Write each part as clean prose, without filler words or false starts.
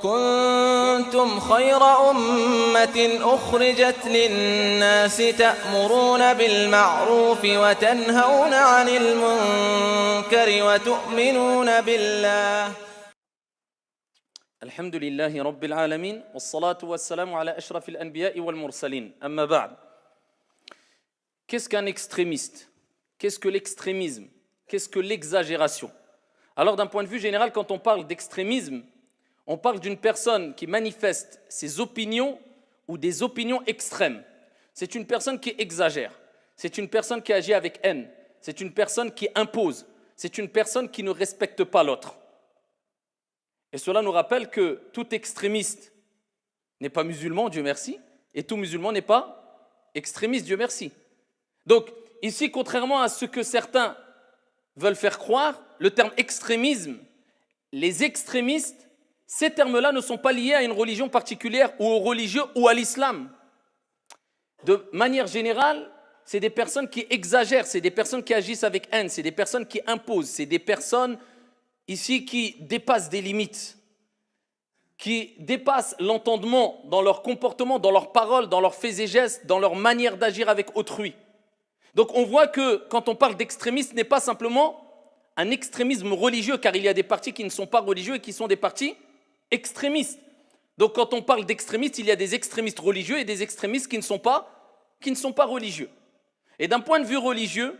كنتم خير أمة أخرجت للناس تأمرون بالمعروف وتنهون عن المنكر وتؤمنون بالله. الحمد لله رب العالمين والصلاة والسلام على أشرف الأنبياء والمرسلين. أما بعد. Qu'est-ce qu'un extrémiste? Qu'est-ce que l'extrémisme? Qu'est-ce que l'exagération? Alors d'un point de vue général, quand on parle d'extrémisme, on parle d'une personne qui manifeste ses opinions ou des opinions extrêmes. C'est une personne qui exagère. C'est une personne qui agit avec haine. C'est une personne qui impose. C'est une personne qui ne respecte pas l'autre. Et cela nous rappelle que tout extrémiste n'est pas musulman, Dieu merci, et tout musulman n'est pas extrémiste, Dieu merci. Donc, ici, contrairement à ce que certains veulent faire croire, le terme extrémisme, les extrémistes, ces termes-là ne sont pas liés à une religion particulière ou aux religieux ou à l'islam. De manière générale, c'est des personnes qui exagèrent, c'est des personnes qui agissent avec haine, c'est des personnes qui imposent, c'est des personnes ici qui dépassent des limites, qui dépassent l'entendement dans leur comportement, dans leurs paroles, dans leurs faits et gestes, dans leur manière d'agir avec autrui. Donc on voit que quand on parle d'extrémisme, ce n'est pas simplement un extrémisme religieux, car il y a des partis qui ne sont pas religieux et qui sont des partis extrémistes. Donc quand on parle d'extrémistes, il y a des extrémistes religieux et des extrémistes qui ne sont pas religieux. Et d'un point de vue religieux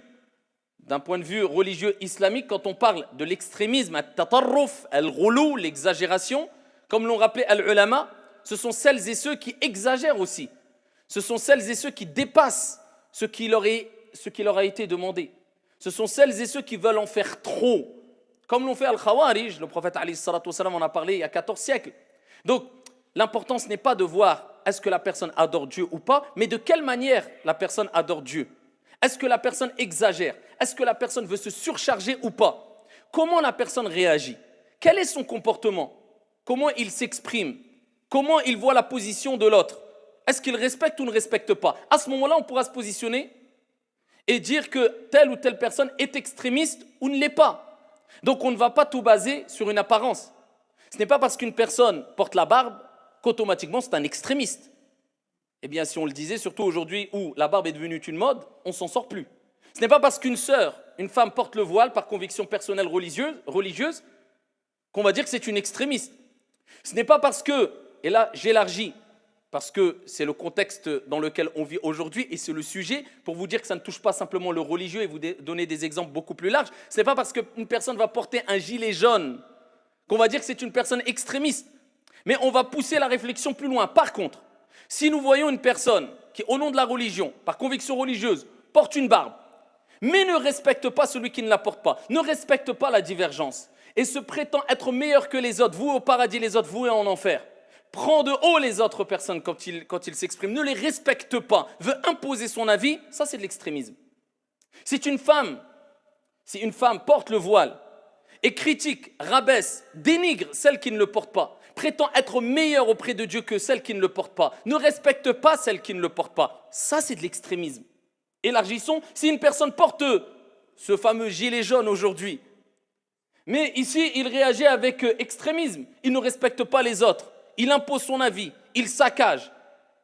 islamique, quand on parle de l'extrémisme, at-tatarruf, al-ghulou, l'exagération, comme l'ont rappelé al-ulama, ce sont celles et ceux qui exagèrent aussi. Ce sont celles et ceux qui dépassent ce qui leur a été demandé. Ce sont celles et ceux qui veulent en faire trop. Comme l'ont fait Al-Khawarij, le prophète alayhi salatu wassalam en a parlé il y a 14 siècles. Donc, l'importance n'est pas de voir est-ce que la personne adore Dieu ou pas, mais de quelle manière la personne adore Dieu. Est-ce que la personne exagère? Est-ce que la personne veut se surcharger ou pas? Comment la personne réagit? Quel est son comportement? Comment il s'exprime? Comment il voit la position de l'autre? Est-ce qu'il respecte ou ne respecte pas? À ce moment-là, on pourra se positionner et dire que telle ou telle personne est extrémiste ou ne l'est pas. Donc on ne va pas tout baser sur une apparence. Ce n'est pas parce qu'une personne porte la barbe qu'automatiquement c'est un extrémiste. Eh bien, si on le disait, surtout aujourd'hui où la barbe est devenue une mode, on ne s'en sort plus. Ce n'est pas parce qu'une sœur, une femme porte le voile par conviction personnelle religieuse qu'on va dire que c'est une extrémiste. Ce n'est pas parce que, et là j'élargis, parce que c'est le contexte dans lequel on vit aujourd'hui et c'est le sujet, pour vous dire que ça ne touche pas simplement le religieux et vous donner des exemples beaucoup plus larges. Ce n'est pas parce qu'une personne va porter un gilet jaune qu'on va dire que c'est une personne extrémiste. Mais on va pousser la réflexion plus loin. Par contre, si nous voyons une personne qui, au nom de la religion, par conviction religieuse, porte une barbe, mais ne respecte pas celui qui ne la porte pas, ne respecte pas la divergence, et se prétend être meilleur que les autres, voué au paradis, les autres voués en enfer, prend de haut les autres personnes quand il s'exprime, ne les respecte pas, veut imposer son avis, ça c'est de l'extrémisme. Si une femme porte le voile et critique, rabaisse, dénigre celle qui ne le porte pas, prétend être meilleure auprès de Dieu que celle qui ne le porte pas, ne respecte pas celle qui ne le porte pas, ça c'est de l'extrémisme. Élargissons, si une personne porte ce fameux gilet jaune aujourd'hui, mais ici il réagit avec extrémisme, il ne respecte pas les autres, il impose son avis, il saccage,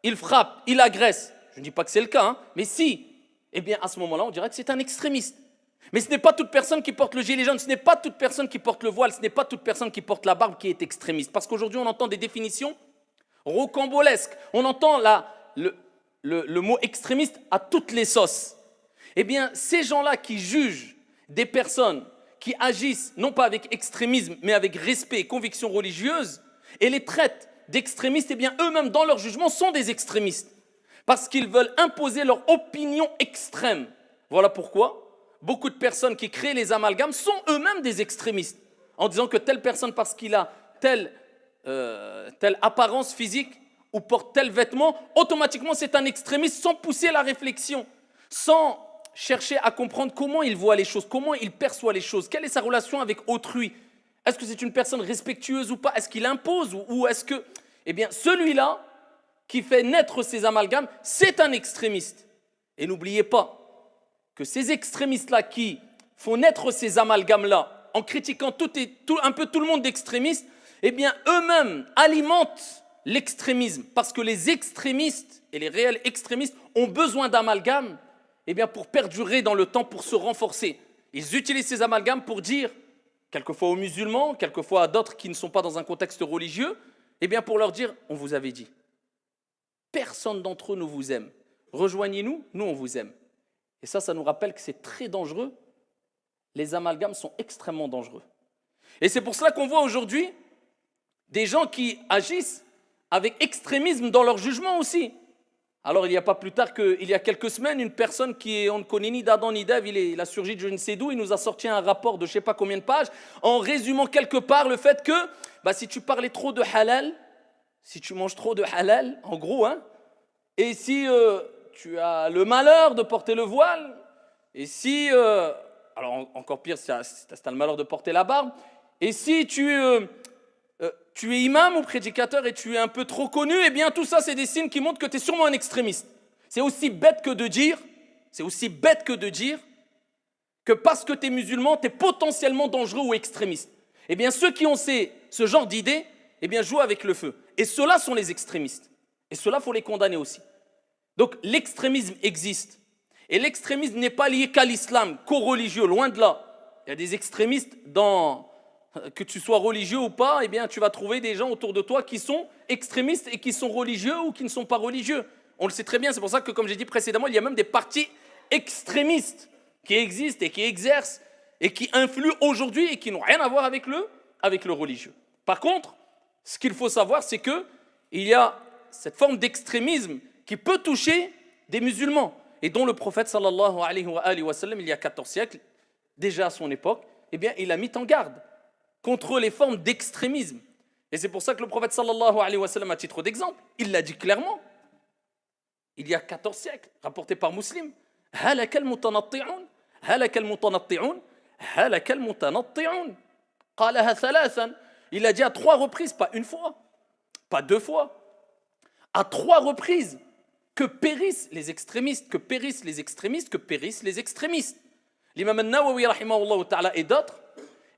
il frappe, il agresse. Je ne dis pas que c'est le cas, mais si, eh bien à ce moment-là, on dirait que c'est un extrémiste. Mais ce n'est pas toute personne qui porte le gilet jaune, ce n'est pas toute personne qui porte le voile, ce n'est pas toute personne qui porte la barbe qui est extrémiste. Parce qu'aujourd'hui, on entend des définitions rocambolesques. On entend le mot extrémiste à toutes les sauces. Eh bien, ces gens-là qui jugent des personnes qui agissent, non pas avec extrémisme, mais avec respect et conviction religieuse, et les traitent d'extrémistes, eh bien eux-mêmes dans leur jugement sont des extrémistes parce qu'ils veulent imposer leur opinion extrême. Voilà pourquoi beaucoup de personnes qui créent les amalgames sont eux-mêmes des extrémistes en disant que telle personne parce qu'il a telle apparence physique ou porte tel vêtement, automatiquement c'est un extrémiste sans pousser la réflexion, sans chercher à comprendre comment il voit les choses, comment il perçoit les choses, quelle est sa relation avec autrui. Est-ce que c'est une personne respectueuse ou pas? Est-ce qu'il impose ou est-ce que... Eh bien, celui-là qui fait naître ces amalgames, c'est un extrémiste. Et n'oubliez pas que ces extrémistes-là qui font naître ces amalgames-là, en critiquant un peu tout le monde d'extrémistes, eh bien eux-mêmes alimentent l'extrémisme, parce que les extrémistes et les réels extrémistes ont besoin d'amalgames, eh bien pour perdurer dans le temps, pour se renforcer. Ils utilisent ces amalgames pour dire, quelquefois aux musulmans, quelquefois à d'autres qui ne sont pas dans un contexte religieux, eh bien pour leur dire, on vous avait dit, personne d'entre eux ne vous aime, rejoignez-nous, nous on vous aime. Et ça nous rappelle que c'est très dangereux, les amalgames sont extrêmement dangereux. Et c'est pour cela qu'on voit aujourd'hui des gens qui agissent avec extrémisme dans leur jugement aussi. Alors il n'y a pas plus tard qu'il y a quelques semaines, une personne on ne connaît ni d'Adam ni d'Ève, il a surgi de je ne sais d'où, il nous a sorti un rapport de je ne sais pas combien de pages, en résumant quelque part le fait que si tu parlais trop de halal, si tu manges trop de halal, en gros, et si tu as le malheur de porter le voile, et si, alors encore pire, si tu as le malheur de porter la barbe, et si tu es imam ou prédicateur et tu es un peu trop connu, eh bien tout ça c'est des signes qui montrent que tu es sûrement un extrémiste. C'est aussi bête que de dire que parce que tu es musulman, tu es potentiellement dangereux ou extrémiste. Eh bien ceux qui ont ce genre d'idées, eh bien jouent avec le feu. Et ceux-là sont les extrémistes. Et ceux-là, il faut les condamner aussi. Donc l'extrémisme existe. Et l'extrémisme n'est pas lié qu'à l'islam, qu'aux religieux, loin de là. Il y a des extrémistes que tu sois religieux ou pas, eh bien, tu vas trouver des gens autour de toi qui sont extrémistes et qui sont religieux ou qui ne sont pas religieux. On le sait très bien, c'est pour ça que, comme j'ai dit précédemment, il y a même des partis extrémistes qui existent et qui exercent et qui influent aujourd'hui et qui n'ont rien à voir avec le religieux. Par contre, ce qu'il faut savoir, c'est qu'il y a cette forme d'extrémisme qui peut toucher des musulmans et dont le prophète sallallahu alayhi wa sallam, il y a 14 siècles, déjà à son époque, eh bien, il a mis en garde contre les formes d'extrémisme. Et c'est pour ça que le prophète sallallahu alayhi wa sallam, à titre d'exemple, il l'a dit clairement, il y a 14 siècles, rapporté par Muslim, halaka al-mutanatti'un, halaka al-mutanatti'un, halaka al-mutanatti'un. Qalaha thalathan. Il a dit à 3 reprises, pas une fois, pas 2 fois, à 3 reprises, que périssent les extrémistes, que périssent les extrémistes, que périssent les extrémistes. L'imam al-Nawawi, rahimahullah ta'ala, et d'autres,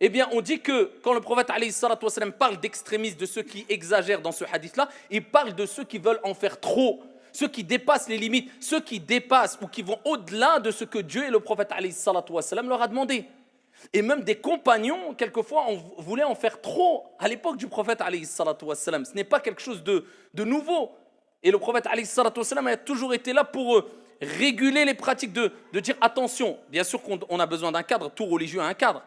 eh bien, on dit que quand le prophète alayhi salatu wassalam parle d'extrémistes, de ceux qui exagèrent dans ce hadith-là, il parle de ceux qui veulent en faire trop, ceux qui dépassent les limites, ceux qui dépassent ou qui vont au-delà de ce que Dieu et le prophète alayhi salatu wassalam leur a demandé. Et même des compagnons, quelquefois, on voulait en faire trop à l'époque du prophète alayhi salatu wassalam. Ce n'est pas quelque chose de nouveau. Et le prophète alayhi salatu wassalam a toujours été là pour réguler les pratiques, de dire attention. Bien sûr qu'on a besoin d'un cadre, tout religieux a un cadre.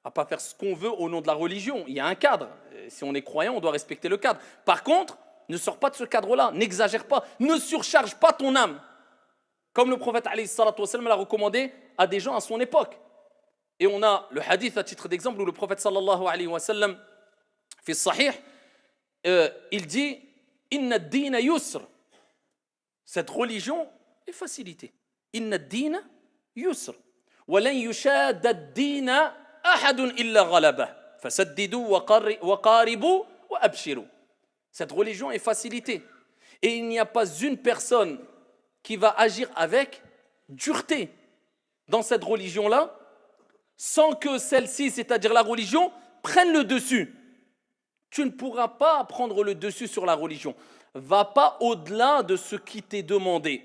On ne va pas faire ce qu'on veut au nom de la religion, il y a un cadre. Si on est croyant, on doit respecter le cadre. Par contre, ne sors pas de ce cadre-là, n'exagère pas, ne surcharge pas ton âme. Comme le prophète alayhi salatu wassalam l'a recommandé à des gens à son époque. Et on a le hadith à titre d'exemple où le prophète sallallahu alayhi wa sallam, fi sahih, il dit Inna ad-dina yusr. Cette religion est facilitée. Inna ad-dina yusr. Wa lan yushad ad-dina ahadun illa ghalabah. Fasaddidu wa qaribu wa abshiru. Cette religion est facilitée. Et il n'y a pas une personne qui va agir avec dureté dans cette religion-là, sans que celle-ci, c'est-à-dire la religion, prenne le dessus. Tu ne pourras pas prendre le dessus sur la religion. Va pas au-delà de ce qui t'est demandé.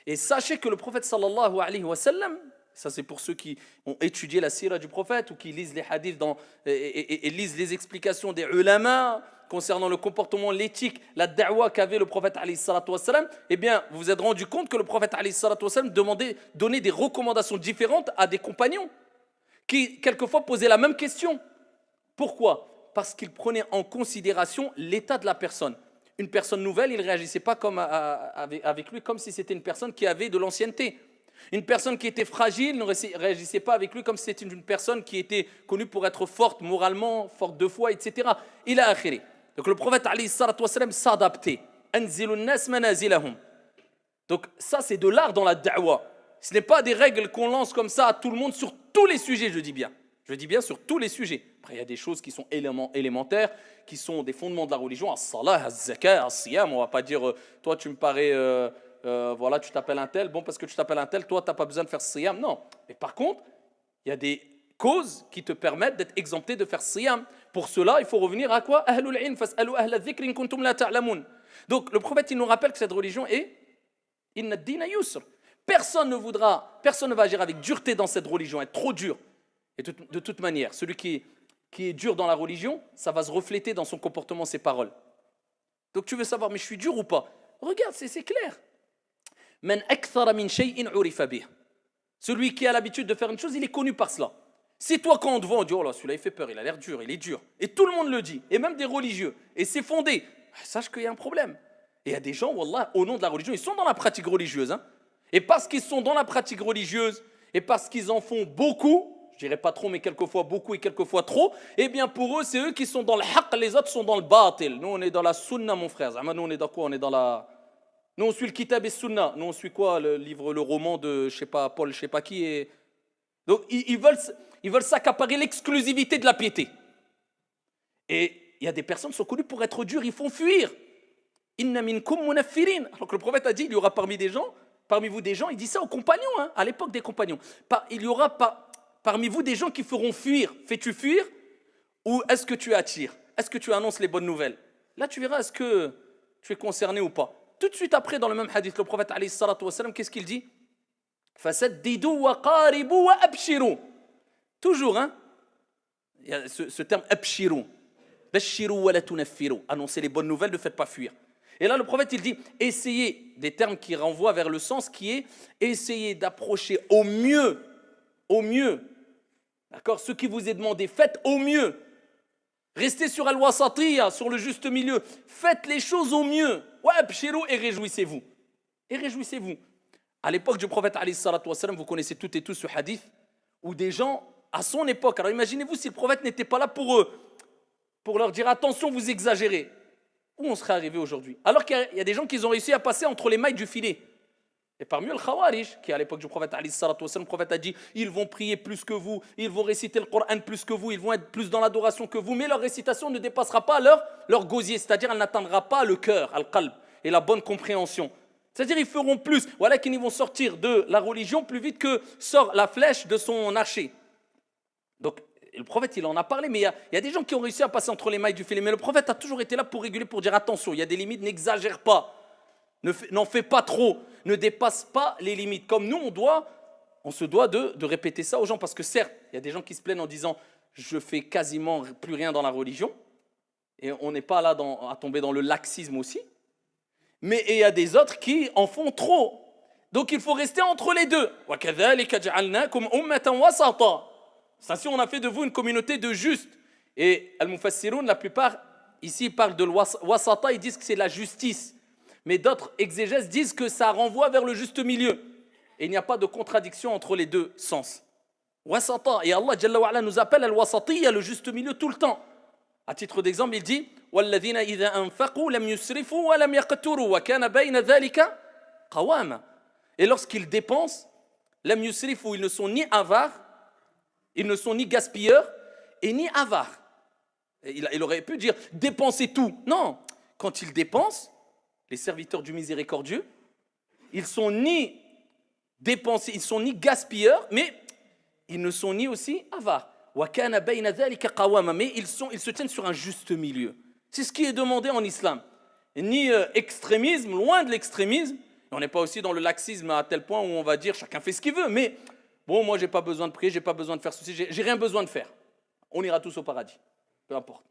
Et sachez que le prophète sallallahu alayhi wa sallam, ça c'est pour ceux qui ont étudié la sira du prophète ou qui lisent les hadiths et lisent les explications des ulama concernant le comportement, l'éthique, la da'wa qu'avait le prophète alayhi salatu wa sallam, eh bien vous vous êtes rendu compte que le prophète alayhi salatu wa sallam donnait des recommandations différentes à des compagnons qui quelquefois posaient la même question. Pourquoi ? Parce qu'il prenait en considération l'état de la personne. Une personne nouvelle, il ne réagissait pas avec lui comme si c'était une personne qui avait de l'ancienneté. Une personne qui était fragile ne réagissait pas avec lui comme si c'était une personne qui était connue pour être forte moralement, forte de foi, etc. Il a akhiri. Donc le prophète alayhi salatu wa sallam s'adaptait. Anzilun nas manazilahum. Donc ça c'est de l'art dans la da'wa. Ce n'est pas des règles qu'on lance comme ça à tout le monde sur tous les sujets, je dis bien. Je dis bien sur tous les sujets. Après, il y a des choses qui sont élémentaires, qui sont des fondements de la religion. As-salah, az-zakah, as-siyam. On ne va pas dire, toi, tu me parais, voilà, tu t'appelles un tel. Bon, parce que tu t'appelles un tel, toi, tu n'as pas besoin de faire siyam. Non. Mais par contre, il y a des causes qui te permettent d'être exempté de faire siyam. Pour cela, il faut revenir à quoi? Ahlul ilm, fas'alu ahla dhikri in kuntum la ta'lamun. Donc le prophète, il nous rappelle que cette religion est inna ad-dina yusr. Personne ne va agir avec dureté dans cette religion, être trop dur. Et de toute manière, celui qui est dur dans la religion, ça va se refléter dans son comportement, ses paroles. Donc tu veux savoir, mais je suis dur ou pas? Regarde, c'est clair. Man akthara min shay'in urifa bih. Celui qui a l'habitude de faire une chose, il est connu par cela. Si toi, quand on te voit, on dit, oh là, celui-là, il fait peur, il a l'air dur, il est dur. Et tout le monde le dit, et même des religieux. Et c'est fondé. Sache qu'il y a un problème. Et il y a des gens, wallah, au nom de la religion, ils sont dans la pratique religieuse. Hein. Et parce qu'ils sont dans la pratique religieuse, et parce qu'ils en font beaucoup, je dirais pas trop, mais quelquefois beaucoup et quelquefois trop, eh bien pour eux, c'est eux qui sont dans le haqq, les autres sont dans le batil. Nous, on est dans la sunna, mon frère. Nous, on est dans quoi? On est dans la... Nous, on suit le kitab et sunna. Nous, on suit quoi? Le livre, le roman de, je sais pas, Paul, je sais pas qui. Et... Donc, ils veulent s'accaparer l'exclusivité de la piété. Et il y a des personnes qui sont connues pour être dures, ils font fuir. Inna minkum munaffirin. Alors que le prophète a dit, il y aura parmi vous des gens, il dit ça aux compagnons, hein, à l'époque des compagnons. Il y aura parmi vous des gens qui feront fuir. Fais-tu fuir ou est-ce que tu attires? Est-ce que tu annonces les bonnes nouvelles? Là, tu verras, est-ce que tu es concerné ou pas? Tout de suite après, dans le même hadith, le prophète, alayhi salatu wassalam, qu'est-ce qu'il dit? Fasaddidu wa qaribu wa abshiru. Toujours, hein? Il y a ce terme abshiru. Bashiru wa la tunaffiru. Annoncez les bonnes nouvelles, ne faites pas fuir. Et là, le prophète, il dit, essayez, des termes qui renvoient vers le sens qui est, essayez d'approcher au mieux, d'accord, ce qui vous est demandé, faites au mieux. Restez sur al-wasatiyya, sur le juste milieu. Faites les choses au mieux. Ouais, abshiru, et réjouissez-vous. Et réjouissez-vous. À l'époque du prophète, alayhi salatu wassalam, vous connaissez toutes et tous ce hadith, où des gens, à son époque, alors imaginez-vous si le prophète n'était pas là pour eux, pour leur dire, attention, vous exagérez. Où on serait arrivé aujourd'hui? Alors qu'il y a des gens qui ont réussi à passer entre les mailles du filet. Et parmi eux, le Khawarij, qui à l'époque du prophète, le prophète a dit, ils vont prier plus que vous, ils vont réciter le Coran plus que vous, ils vont être plus dans l'adoration que vous, mais leur récitation ne dépassera pas leur gosier, c'est-à-dire elle n'atteindra pas le cœur, al-qalb, et la bonne compréhension. C'est-à-dire ils feront plus, voilà qu'ils vont sortir de la religion plus vite que sort la flèche de son archer. Donc, le prophète, il en a parlé, mais il y a des gens qui ont réussi à passer entre les mailles du filet. Mais le prophète a toujours été là pour réguler, pour dire attention, il y a des limites, n'exagère pas, n'en fais pas trop, ne dépasse pas les limites. Comme nous, on se doit de répéter ça aux gens, parce que certes, il y a des gens qui se plaignent en disant je fais quasiment plus rien dans la religion, et on n'est pas là à tomber dans le laxisme aussi, mais il y a des autres qui en font trop. Donc il faut rester entre les deux. وَكَذَلِكَ جَعَلْنَاكُمْ أُمَّةً وَسَطًا. Ainsi, on a fait de vous une communauté de justes. Et Al-Mufassiroun, la plupart, ici, parlent de wasata, ils disent que c'est la justice. Mais d'autres exégèses disent que ça renvoie vers le juste milieu. Et il n'y a pas de contradiction entre les deux sens. Wasata, et Allah Jalla wa Ala nous appelle al-wasatiyya, le juste milieu, tout le temps. À titre d'exemple, il dit وَالَّذِينَ إِذَا أَنفَقُوا لَمْ يُسْرِفُوا وَلَمْ يَقْتُرُوا وَكَانَ بَيْنَ ذَلِكَ قَوَامًا. Et lorsqu'ils dépensent, لَمْ يُسْرِفُوا, ils ne sont ni avares, ils ne sont ni gaspilleurs et ni avares. Il aurait pu dire dépensez tout. Non, quand ils dépensent, les serviteurs du miséricordieux, ils sont ni dépensés, ils sont ni gaspilleurs, mais ils ne sont ni aussi avares. Mais ils se tiennent sur un juste milieu. C'est ce qui est demandé en islam. Ni extrémisme, loin de l'extrémisme. On n'est pas aussi dans le laxisme à tel point où on va dire chacun fait ce qu'il veut, mais bon, moi, j'ai pas besoin de prier, j'ai pas besoin de faire ceci, j'ai rien besoin de faire. On ira tous au paradis, peu importe.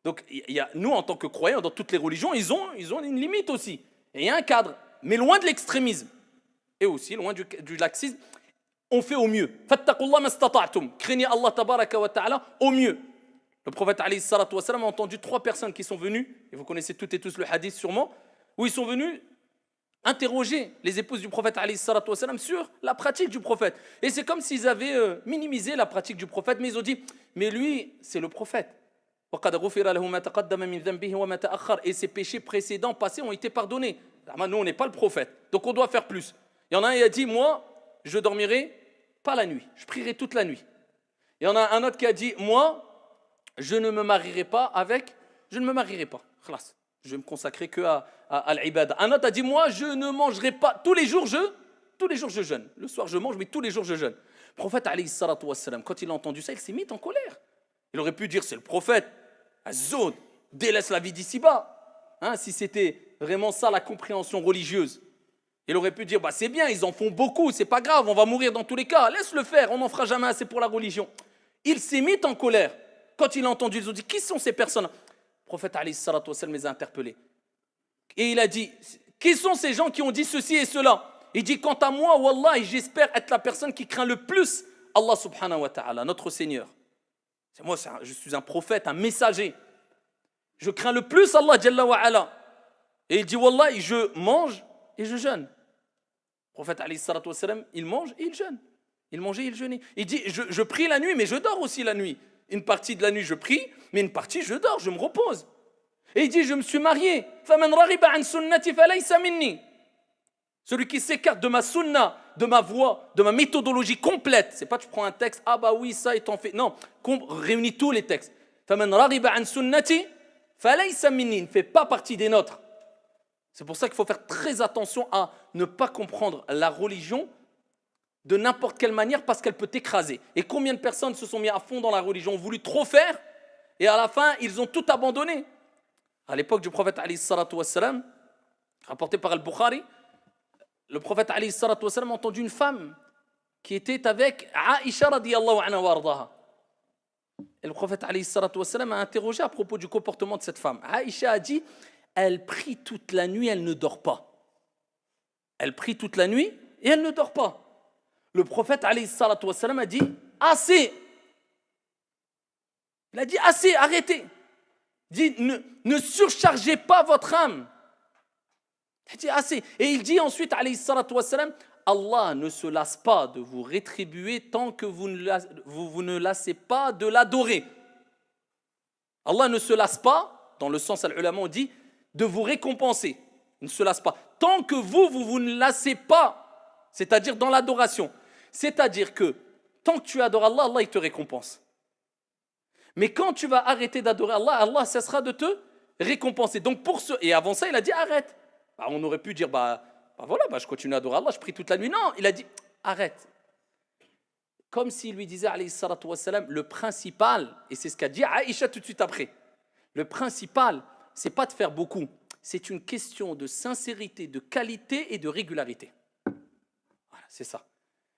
Donc, nous, en tant que croyants, dans toutes les religions, ils ont une limite aussi. Et il y a un cadre, mais loin de l'extrémisme. Et aussi, loin du laxisme, on fait au mieux. Fattaqullah mastata'tum. Craignez Allah tabaraka wa ta'ala au mieux. Le prophète alayhi salatu wassalam a entendu 3 personnes qui sont venues, et vous connaissez toutes et tous le hadith sûrement, où ils sont venus interroger les épouses du prophète alayhi salatu wassalam sur la pratique du prophète. Et c'est comme s'ils avaient minimisé la pratique du prophète, mais ils ont dit, mais lui, c'est le prophète. Et ses péchés précédents, passés, ont été pardonnés. Nous, on n'est pas le prophète, donc on doit faire plus. Il y en a un qui a dit, moi, je dormirai pas la nuit, je prierai toute la nuit. Il y en a un autre qui a dit, moi, je ne me marierai pas. Khalas. Je vais me consacrer que à l'ibad. Un autre a dit, moi, je ne mangerai pas. Tous les jours, je jeûne. Le soir, je mange, mais tous les jours, je jeûne. Le prophète, alayhi salatu wassalam, quand il a entendu ça, il s'est mis en colère. Il aurait pu dire, c'est le prophète. Az-Zuhd, délaisse la vie d'ici-bas. Hein, si c'était vraiment ça la compréhension religieuse, il aurait pu dire bah, c'est bien, ils en font beaucoup, c'est pas grave, on va mourir dans tous les cas, laisse-le faire, on n'en fera jamais assez pour la religion. Il s'est mis en colère quand il a entendu, ils ont dit qui sont ces personnes? Le prophète alayhi salatu wassalam les a interpellés. Et il a dit qui sont ces gens qui ont dit ceci et cela? Il dit quant à moi, wallah, j'espère être la personne qui craint le plus Allah subhanahu wa ta'ala, notre Seigneur. Moi, je suis un prophète, un messager. Je crains le plus Allah Jalla wa ala. Et il dit wallah, je mange et je jeûne. Le prophète alayhi salatu wassalam, il mange et il jeûne. Il mangeait et il jeûnait. Il dit je prie la nuit, mais je dors aussi la nuit. Une partie de la nuit, je prie, mais une partie, je dors, je me repose. Et il dit je me suis marié. فَمَنْ رَغِبَ عَنْ سُنَّتِي فَلَيْسَ مِنِّي. Celui qui s'écarte de ma sunna, de ma voix, de ma méthodologie complète. C'est pas tu prends un texte, ah bah oui, ça et t'en fais. Non, réunis tous les textes. فَمَنْ رَغِبَ عَنْ سُنَّتِي فَلَيْسَ مِنِّي. Ne fait pas partie des nôtres. C'est pour ça qu'il faut faire très attention à ne pas comprendre la religion de n'importe quelle manière parce qu'elle peut t'écraser. Et combien de personnes se sont mis à fond dans la religion, ont voulu trop faire et à la fin, ils ont tout abandonné. À l'époque du prophète alayhi salatu wassalam, rapporté par Al-Bukhari, le prophète alayhi salatu wassalam a entendu une femme qui était avec Aïcha radiyallahu anha wa ardaha. Et le prophète alayhi salatu wassalam a interrogé à propos du comportement de cette femme. Aïcha a dit, elle prie toute la nuit, elle ne dort pas. Elle prie toute la nuit et elle ne dort pas. Le prophète alayhi salatu wassalam a dit, assez. Il a dit, assez, arrêtez. Il dit, ne surchargez pas votre âme. Il a dit, assez. Et il dit ensuite, alayhi salatu wassalam, Allah ne se lasse pas de vous rétribuer tant que vous ne lassez pas de l'adorer. Allah ne se lasse pas, dans le sens, al-ulama on dit, de vous récompenser. Il ne se lasse pas. Tant que vous ne lassez pas, c'est-à-dire dans l'adoration. C'est-à-dire que tant que tu adores Allah, Allah il te récompense. Mais quand tu vas arrêter d'adorer Allah, Allah cessera de te récompenser. Donc pour ce, et avant ça, il a dit arrête. Bah, on aurait pu dire voilà, je continue à adorer Allah, je prie toute la nuit. Non, il a dit arrête. Comme s'il lui disait alayhi salatu wassalam, le principal, et c'est ce qu'a dit Aïcha tout de suite après, le principal, c'est pas de faire beaucoup, c'est une question de sincérité, de qualité et de régularité. Voilà, c'est ça.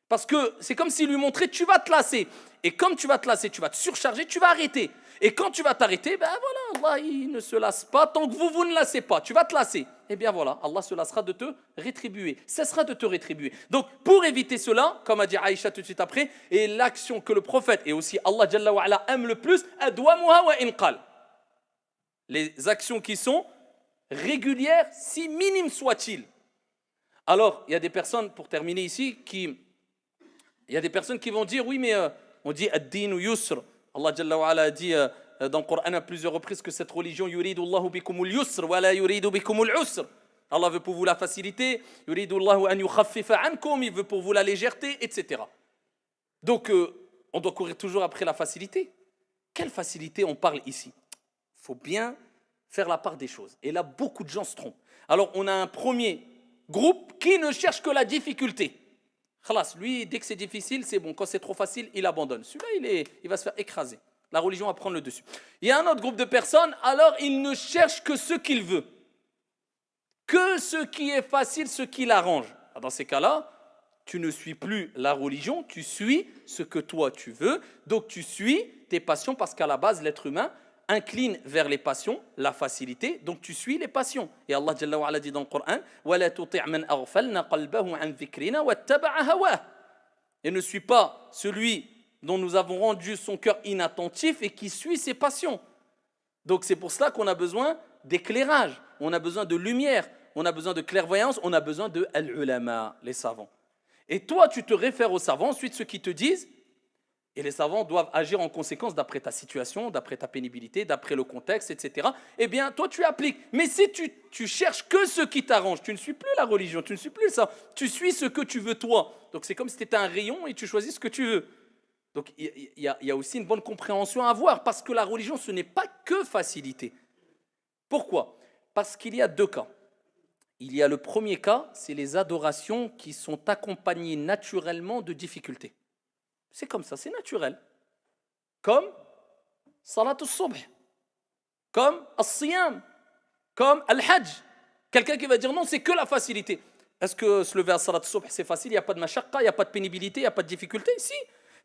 Parce que c'est comme s'il lui montrait, tu vas te lasser. Et comme tu vas te lasser, tu vas te surcharger, tu vas arrêter. Et quand tu vas t'arrêter, ben voilà, Allah il ne se lasse pas tant que vous ne lassez pas. Tu vas te lasser. Eh bien voilà, Allah se lassera de te rétribuer. Cessera de te rétribuer. Donc pour éviter cela, comme a dit Aïcha tout de suite après, et l'action que le prophète et aussi Allah Jalla wa ala aime le plus, adwamuha wa inqal. Les actions qui sont régulières, si minimes soient-ils. Alors, il y a des personnes, pour terminer ici, il y a des personnes qui vont dire, oui, mais on dit ad-din ou yusr. Allah Jalla wa ala a dit dans le Coran à plusieurs reprises que cette religion, yuridu Allahu bikumul yusr, wa la yuridu bikumul usr. Allah veut pour vous la facilité, yuridu Allahu an yukhaffifa ankum, il veut pour vous la légèreté, etc. Donc, on doit courir toujours après la facilité. Quelle facilité on parle ici? Il faut bien faire la part des choses. Et là, beaucoup de gens se trompent. Alors, on a un premier groupe qui ne cherche que la difficulté. Khalas, lui, dès que c'est difficile, c'est bon. Quand c'est trop facile, il abandonne. Celui-là, il va se faire écraser. La religion va prendre le dessus. Il y a un autre groupe de personnes, alors il ne cherche que ce qu'il veut. Que ce qui est facile, ce qui l'arrange. Dans ces cas-là, tu ne suis plus la religion, tu suis ce que toi tu veux. Donc tu suis tes passions parce qu'à la base, l'être humain incline vers les passions, la facilité, donc tu suis les passions. Et Allah Jalla wa ala dit dans le Coran, وَلَا تُطِعْ مَنْ أَغْفَلْنَا قَلْبَهُ عَنْ ذِكْرِنَا وَاتَّبَعَ هَوَاهُ. Et ne suis pas celui dont nous avons rendu son cœur inattentif et qui suit ses passions. Donc c'est pour cela qu'on a besoin d'éclairage, on a besoin de lumière, on a besoin de clairvoyance, on a besoin de al-ulama, les savants. Et toi, tu te réfères aux savants, ensuite ceux qui te disent, et les savants doivent agir en conséquence d'après ta situation, d'après ta pénibilité, d'après le contexte, etc. Eh bien, toi, tu appliques. Mais si tu cherches que ce qui t'arrange, tu ne suis plus la religion, tu ne suis plus ça. Tu suis ce que tu veux toi. Donc, c'est comme si tu étais un rayon et tu choisis ce que tu veux. Donc, il y a aussi une bonne compréhension à avoir parce que la religion, ce n'est pas que facilité. Pourquoi? Parce qu'il y a deux cas. Il y a le premier cas, c'est les adorations qui sont accompagnées naturellement de difficultés. C'est comme ça, c'est naturel. Comme Salat al-Subh. comme as-siyam, comme al-hajj. Quelqu'un qui va dire non, c'est que la facilité. Est-ce que se lever à salat al-subh, c'est facile, il n'y a pas de mashaqqa, il n'y a pas de pénibilité, il n'y a pas de difficulté? Si.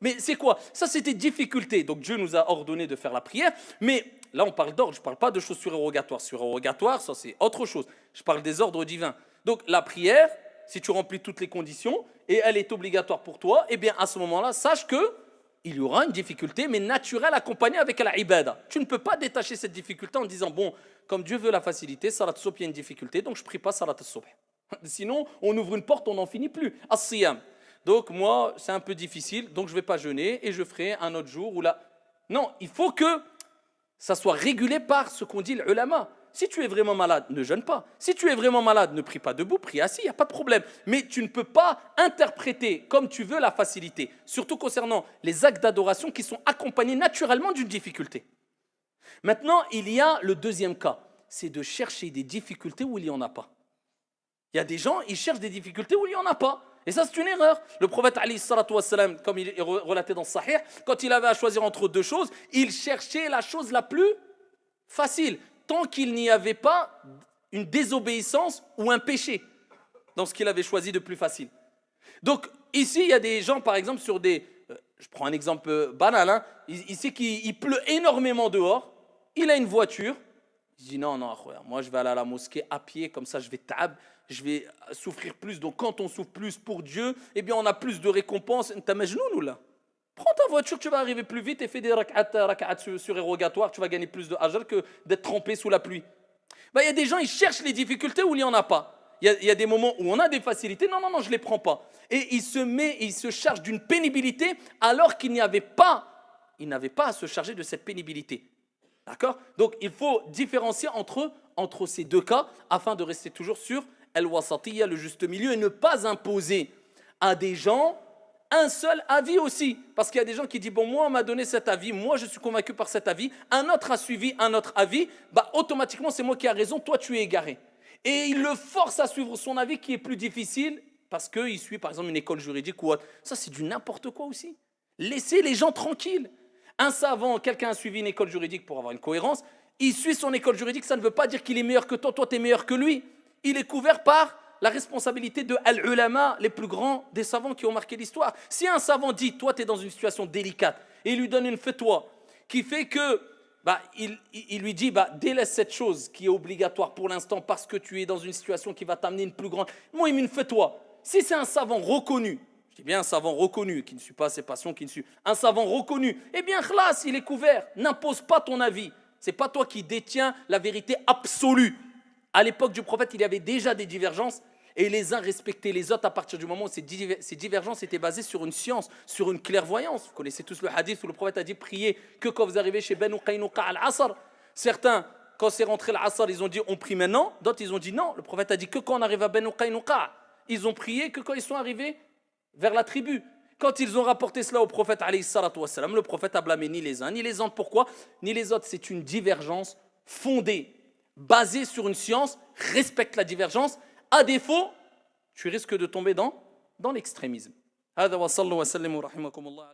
Mais c'est quoi? Ça, c'était difficulté. Donc Dieu nous a ordonné de faire la prière. Mais là, on parle d'ordre, je ne parle pas de choses surérogatoires. Surérogatoires, ça, c'est autre chose. Je parle des ordres divins. Donc la prière, si tu remplis toutes les conditions, et elle est obligatoire pour toi, eh bien à ce moment-là, sache que il y aura une difficulté, mais naturelle, accompagnée avec la ibada. Tu ne peux pas détacher cette difficulté en disant, bon, comme Dieu veut la facilité, salat al-subh, il y a une difficulté, donc je ne prie pas salat al-subh. Sinon, on ouvre une porte, on n'en finit plus. As-siyam. Donc moi, c'est un peu difficile, donc je ne vais pas jeûner et je ferai un autre jour. Ou là. Non, il faut que ça soit régulé par ce qu'on dit l'ulama. Si tu es vraiment malade, ne jeûne pas. Si tu es vraiment malade, ne prie pas debout, prie assis, il n'y a pas de problème. Mais tu ne peux pas interpréter comme tu veux la facilité, surtout concernant les actes d'adoration qui sont accompagnés naturellement d'une difficulté. Maintenant, il y a le deuxième cas, c'est de chercher des difficultés où il n'y en a pas. Il y a des gens, ils cherchent des difficultés où il n'y en a pas. Et ça, c'est une erreur. Le prophète, alayhi salatu wassalam, comme il est relaté dans Sahih, quand il avait à choisir entre deux choses, il cherchait la chose la plus facile, tant qu'il n'y avait pas une désobéissance ou un péché dans ce qu'il avait choisi de plus facile. Donc, ici, il y a des gens, par exemple, sur des... je prends un exemple banal, hein, il sait qu'il pleut énormément dehors, il a une voiture, il dit non, moi je vais aller à la mosquée à pied, comme ça je vais je vais souffrir plus. Donc quand on souffre plus pour Dieu, eh bien on a plus de récompenses. T'as majnoun ou là? Prends ta voiture, tu vas arriver plus vite et fais des rak'at surérogatoires, tu vas gagner plus de ajr que d'être trempé sous la pluie. Il y a des gens, ils cherchent les difficultés où il n'y en a pas. Il y a des moments où on a des facilités, non, je ne les prends pas. Et il se charge d'une pénibilité alors qu'il n'avait pas à se charger de cette pénibilité. D'accord? Donc il faut différencier entre ces deux cas afin de rester toujours sur al-wasatiyya, le juste milieu, et ne pas imposer à des gens un seul avis aussi. Parce qu'il y a des gens qui disent, bon, moi on m'a donné cet avis, moi je suis convaincu par cet avis, un autre a suivi un autre avis, automatiquement c'est moi qui ai raison, toi tu es égaré. Et il le force à suivre son avis qui est plus difficile parce qu'il suit par exemple une école juridique ou autre. Ça c'est du n'importe quoi aussi. Laissez les gens tranquilles. Un savant, quelqu'un a suivi une école juridique pour avoir une cohérence, il suit son école juridique, ça ne veut pas dire qu'il est meilleur que toi tu es meilleur que lui. Il est couvert par la responsabilité de al-ulama, les plus grands des savants qui ont marqué l'histoire. Si un savant dit, toi tu es dans une situation délicate, et il lui donne une fatwa qui fait que, il lui dit, délaisse cette chose qui est obligatoire pour l'instant parce que tu es dans une situation qui va t'amener une plus grande. Moi, il me fait toi. Si c'est un savant reconnu, je dis bien un savant reconnu, qui ne suit pas ses passions, qui ne suit un savant reconnu, eh bien, khlas, il est couvert. N'impose pas ton avis. Ce n'est pas toi qui détiens la vérité absolue. À l'époque du prophète, il y avait déjà des divergences et les uns respectaient les autres à partir du moment où ces divergences étaient basées sur une science, sur une clairvoyance. Vous connaissez tous le hadith où le prophète a dit priez que quand vous arrivez chez Banu Qaynuqa al-Asr. Certains, quand c'est rentré l'Asr, ils ont dit on prie maintenant. D'autres, ils ont dit non. Le prophète a dit que quand on arrive à Banu Qaynuqa, ils ont prié que quand ils sont arrivés vers la tribu. Quand ils ont rapporté cela au prophète, alayhi salatu wassalam, le prophète a blâmé ni les uns ni les autres. Pourquoi? Ni les autres, c'est une divergence fondée, basée sur une science, respecte la divergence. À défaut, tu risques de tomber dans l'extrémisme. هذا وصلى وسلم ورحمكم الله